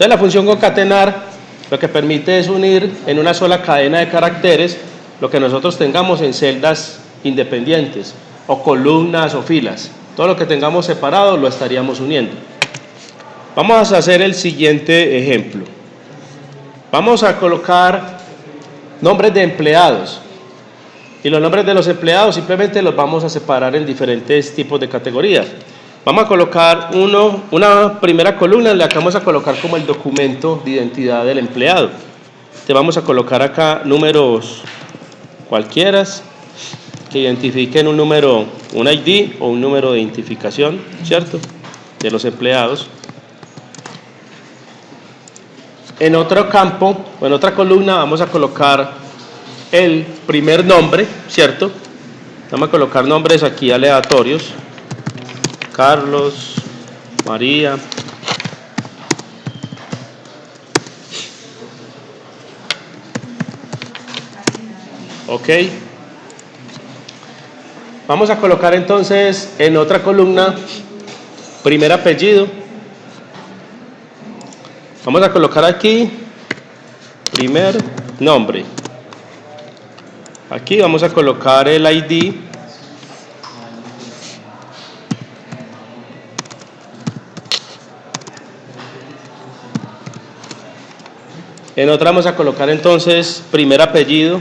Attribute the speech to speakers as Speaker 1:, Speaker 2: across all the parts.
Speaker 1: Entonces la función concatenar lo que permite es unir en una sola cadena de caracteres lo que nosotros tengamos en celdas independientes, o columnas o filas. Todo lo que tengamos separado lo estaríamos uniendo. Vamos a hacer el siguiente ejemplo. Vamos a colocar nombres de empleados. Y los nombres de los empleados simplemente los vamos a separar en diferentes tipos de categorías. Vamos a colocar una primera columna, le vamos a colocar como el documento de identidad del empleado. Te vamos a colocar acá números cualquiera que identifiquen un número, un ID o un número de identificación, ¿cierto?, de los empleados. En otro campo o en otra columna vamos a colocar el primer nombre, ¿cierto? Vamos a colocar nombres aquí aleatorios: Carlos, María, ok. Vamos a colocar entonces en otra columna primer apellido. Vamos a colocar aquí primer nombre. Aquí vamos a colocar el ID. En otra vamos a colocar entonces primer apellido.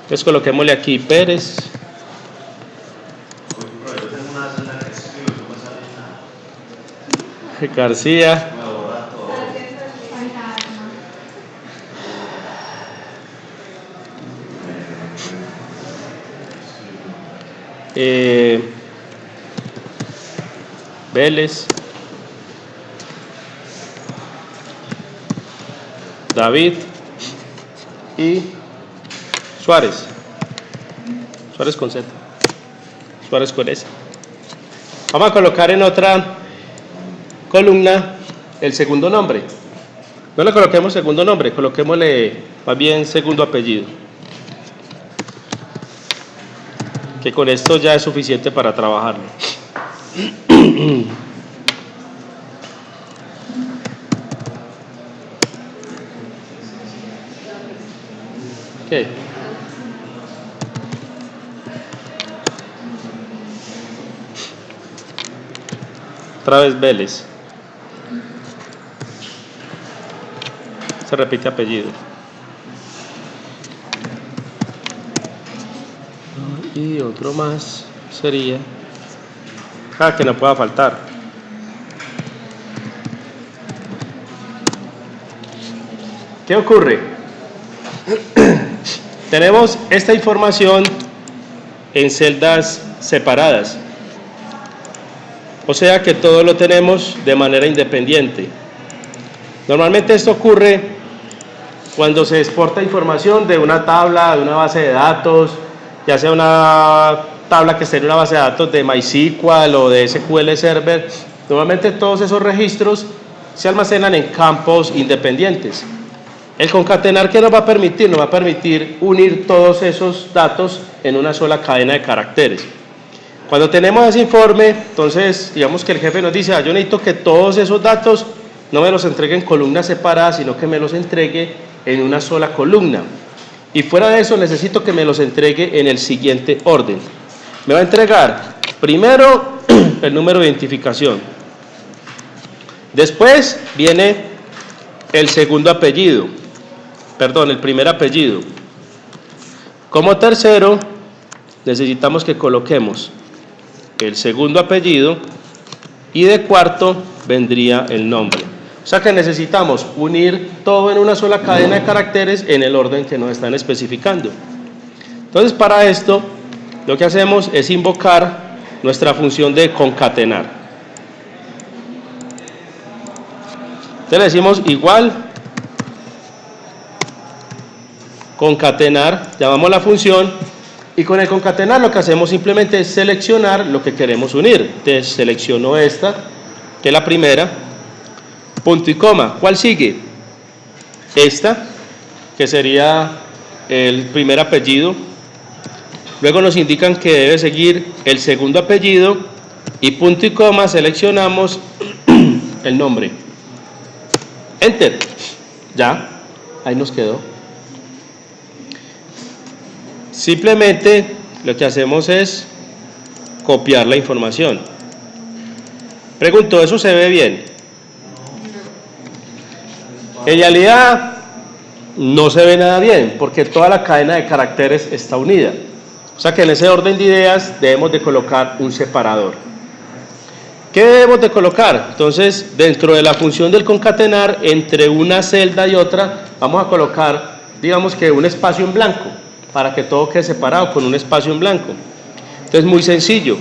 Speaker 1: Entonces coloquémosle aquí Pérez. García. Vélez. David y Suárez. Suárez con Z. Suárez con S. Vamos a colocar en otra columna el segundo nombre. No le coloquemos segundo nombre, coloquémosle más bien segundo apellido, que con esto ya es suficiente para trabajarlo. Okay. Otra vez Vélez. Se repite apellido. Y otro más sería que no pueda faltar. ¿Qué ocurre? Tenemos esta información en celdas separadas, o sea que todo lo tenemos de manera independiente. Normalmente esto ocurre cuando se exporta información de una tabla, de una base de datos, ya sea una tabla que esté en una base de datos de MySQL o de SQL Server. Normalmente todos esos registros se almacenan en campos independientes. El concatenar, ¿qué nos va a permitir? Nos va a permitir unir todos esos datos en una sola cadena de caracteres. Cuando tenemos ese informe, entonces digamos que el jefe nos dice: yo necesito que todos esos datos no me los entregue en columnas separadas, sino que me los entregue en una sola columna. Y fuera de eso necesito que me los entregue en el siguiente orden. Me va a entregar primero el número de identificación. Después viene el segundo apellido. Perdón, el primer apellido. Como tercero, necesitamos que coloquemos el segundo apellido y de cuarto vendría el nombre. O sea que necesitamos unir todo en una sola cadena de caracteres en el orden que nos están especificando. Entonces, para esto, lo que hacemos es invocar nuestra función de concatenar. Entonces le decimos igual concatenar, llamamos la función, y con el concatenar lo que hacemos simplemente es seleccionar lo que queremos unir. Entonces selecciono esta, que es la primera, punto y coma. ¿Cuál sigue? Esta, que sería el primer apellido. Luego nos indican que debe seguir el segundo apellido y punto y coma, seleccionamos el nombre. Enter. Ya, ahí nos quedó. Simplemente lo que hacemos es copiar la información. Pregunto, ¿eso se ve bien? En realidad no se ve nada bien porque toda la cadena de caracteres está unida. O sea que en ese orden de ideas debemos de colocar un separador. ¿Qué debemos de colocar? Entonces, dentro de la función del concatenar, entre una celda y otra, vamos a colocar, digamos que un espacio en blanco, para que todo quede separado con un espacio en blanco. Entonces, muy sencillo.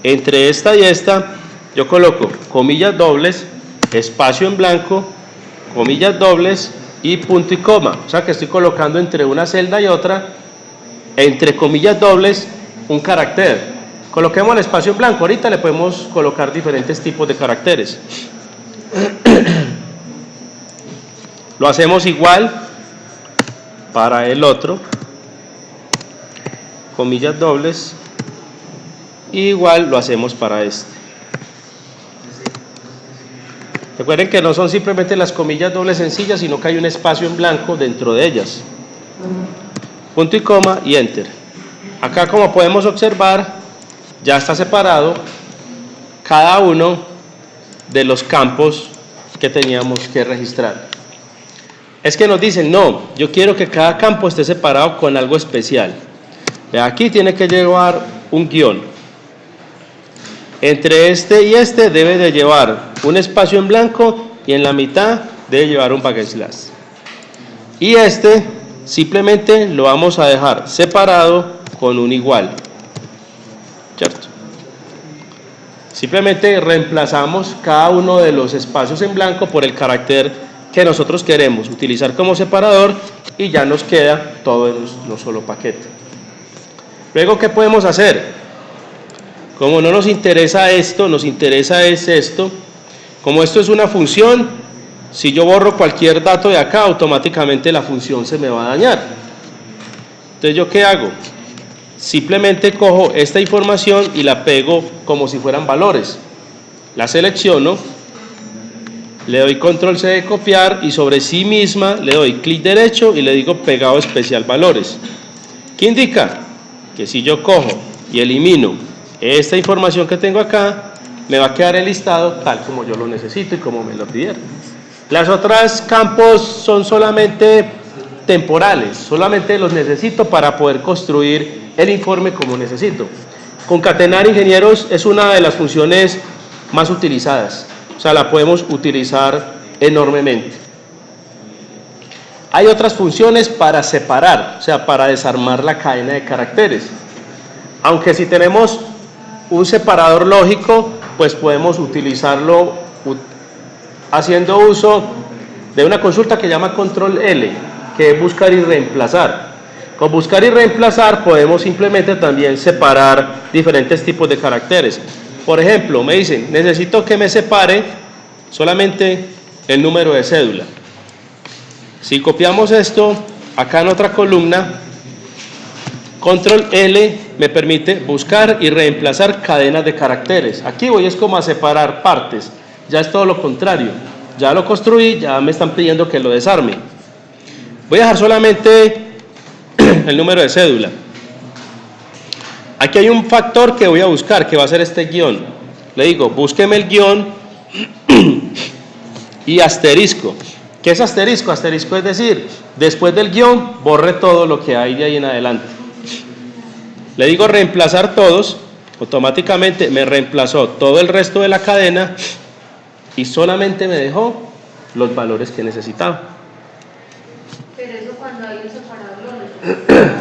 Speaker 1: Entre esta y esta, yo coloco comillas dobles, espacio en blanco, comillas dobles y punto y coma. O sea que estoy colocando entre una celda y otra, entre comillas dobles, un carácter. Coloquemos el espacio en blanco. Ahorita le podemos colocar diferentes tipos de caracteres. Lo hacemos igual para el otro. Comillas dobles. Igual lo hacemos para este. Recuerden que no son simplemente las comillas dobles sencillas, sino que hay un espacio en blanco dentro de ellas. Punto y coma y enter. Acá, como podemos observar, ya está separado cada uno de los campos que teníamos que registrar. Es que nos dicen, no, yo quiero que cada campo esté separado con algo especial. Aquí tiene que llevar un guión. Entre este y este debe de llevar un espacio en blanco y en la mitad debe llevar un backslash. Y este simplemente lo vamos a dejar separado con un igual. ¿Cierto? Simplemente reemplazamos cada uno de los espacios en blanco por el carácter que nosotros queremos utilizar como separador y ya nos queda todo en un solo paquete. Luego, ¿qué podemos hacer? Como no nos interesa esto, nos interesa es esto. Como esto es una función, si yo borro cualquier dato de acá, automáticamente la función se me va a dañar. Entonces, ¿yo qué hago? Simplemente cojo esta información y la pego como si fueran valores. La selecciono, le doy control C de copiar y sobre sí misma le doy clic derecho y le digo pegado especial valores. ¿Qué indica? Que si yo cojo y elimino esta información que tengo acá, me va a quedar el listado tal como yo lo necesito y como me lo pidieron. Las otras campos son solamente temporales, solamente los necesito para poder construir el informe como necesito. Concatenar, ingenieros, es una de las funciones más utilizadas, o sea, la podemos utilizar enormemente. Hay otras funciones para separar, o sea, para desarmar la cadena de caracteres. Aunque si tenemos un separador lógico, pues podemos utilizarlo haciendo uso de una consulta que llama control L, que es buscar y reemplazar. Con buscar y reemplazar podemos simplemente también separar diferentes tipos de caracteres. Por ejemplo, me dicen, necesito que me separe solamente el número de cédula. Si copiamos esto, acá en otra columna, control L me permite buscar y reemplazar cadenas de caracteres. Aquí voy es como a separar partes, ya es todo lo contrario. Ya lo construí, ya me están pidiendo que lo desarme. Voy a dejar solamente el número de cédula. Aquí hay un factor que voy a buscar, que va a ser este guión. Le digo, búsqueme el guión y asterisco. ¿Qué es asterisco? Asterisco es decir, después del guión, borre todo lo que hay de ahí en adelante. Le digo reemplazar todos, automáticamente me reemplazó todo el resto de la cadena y solamente me dejó los valores que necesitaba.
Speaker 2: Pero eso cuando hay un separador.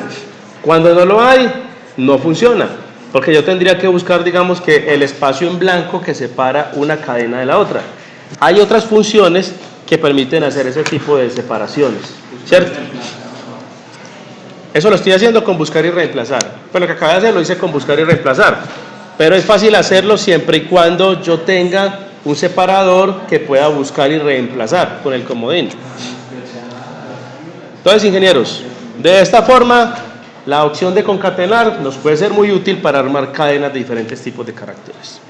Speaker 1: Cuando no lo hay, no funciona, porque yo tendría que buscar, digamos, que el espacio en blanco que separa una cadena de la otra. Hay otras funciones que permiten hacer ese tipo de separaciones, ¿cierto? Eso lo estoy haciendo con buscar y reemplazar. Pues lo que acabo de hacer lo hice con buscar y reemplazar, pero es fácil hacerlo siempre y cuando yo tenga un separador que pueda buscar y reemplazar con el comodín. Entonces, ingenieros, de esta forma, la opción de concatenar nos puede ser muy útil para armar cadenas de diferentes tipos de caracteres.